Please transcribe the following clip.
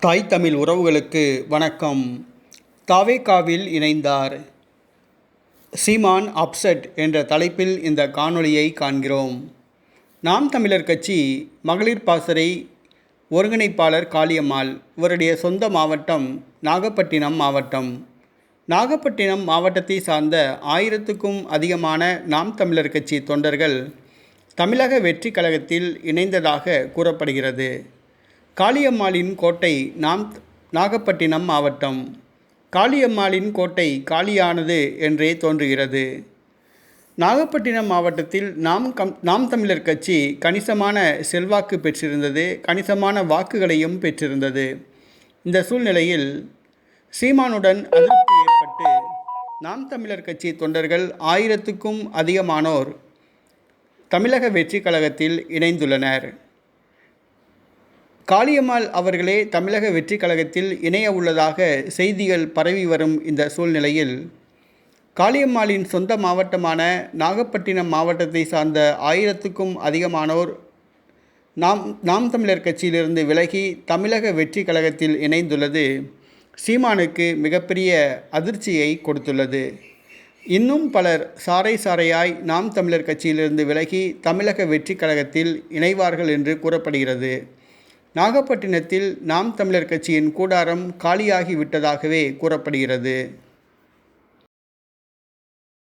தாய் தமிழ் உறவுகளுக்கு வணக்கம். தாவேகாவில் இணைந்தார் சீமான் அப்செட் என்ற தலைப்பில் இந்த காணொளியை காண்கிறோம். நாம் தமிழர் கட்சி மகளிர் பாசறை ஒருங்கிணைப்பாளர் காளியம்மாள். இவருடைய சொந்த மாவட்டம் நாகப்பட்டினம் மாவட்டம். நாகப்பட்டினம் மாவட்டத்தை சார்ந்த 1000க்கும் அதிகமான நாம் தமிழர் கட்சி தொண்டர்கள் தமிழக வெற்றி கழகத்தில் இணைந்ததாக கூறப்படுகிறது. காளியம்மாளின் கோட்டை நாகப்பட்டினம் மாவட்டம். காளியம்மாளின் கோட்டை காலியானது என்றே தோன்றுகிறது. நாகப்பட்டினம் மாவட்டத்தில் நாம் தமிழர் கட்சி கணிசமான செல்வாக்கு பெற்றிருந்தது, கணிசமான வாக்குகளையும் பெற்றிருந்தது. இந்த சூழ்நிலையில் சீமானுடன் அதிருப்தி ஏற்பட்டு நாம் தமிழர் கட்சி தொண்டர்கள் 1000க்கும் அதிகமானோர் தமிழக வெற்றி கழகத்தில் இணைந்துள்ளனர். காளியம்மாள் அவர்களே தமிழக வெற்றி கழகத்தில் இணைய உள்ளதாக செய்திகள் பரவி வரும் இந்த சூழ்நிலையில் காளியம்மாளின் சொந்த மாவட்டமான நாகப்பட்டினம் மாவட்டத்தை சார்ந்த 1000க்கும் அதிகமானோர் நாம் தமிழர் கட்சியிலிருந்து விலகி தமிழக வெற்றி கழகத்தில் இணைந்துள்ளது சீமானுக்கு மிகப்பெரிய அதிர்ச்சியை கொடுத்துள்ளது. இன்னும் பலர் சாறை சாறையாய் நாம் தமிழர் கட்சியிலிருந்து விலகி தமிழக வெற்றி கழகத்தில் இணைவார்கள் என்று கூறப்படுகிறது. நாகப்பட்டினத்தில் நாம் தமிழர் கட்சியின் கூடாரம் காலியாகி விட்டதாகவே கூறப்படுகிறது.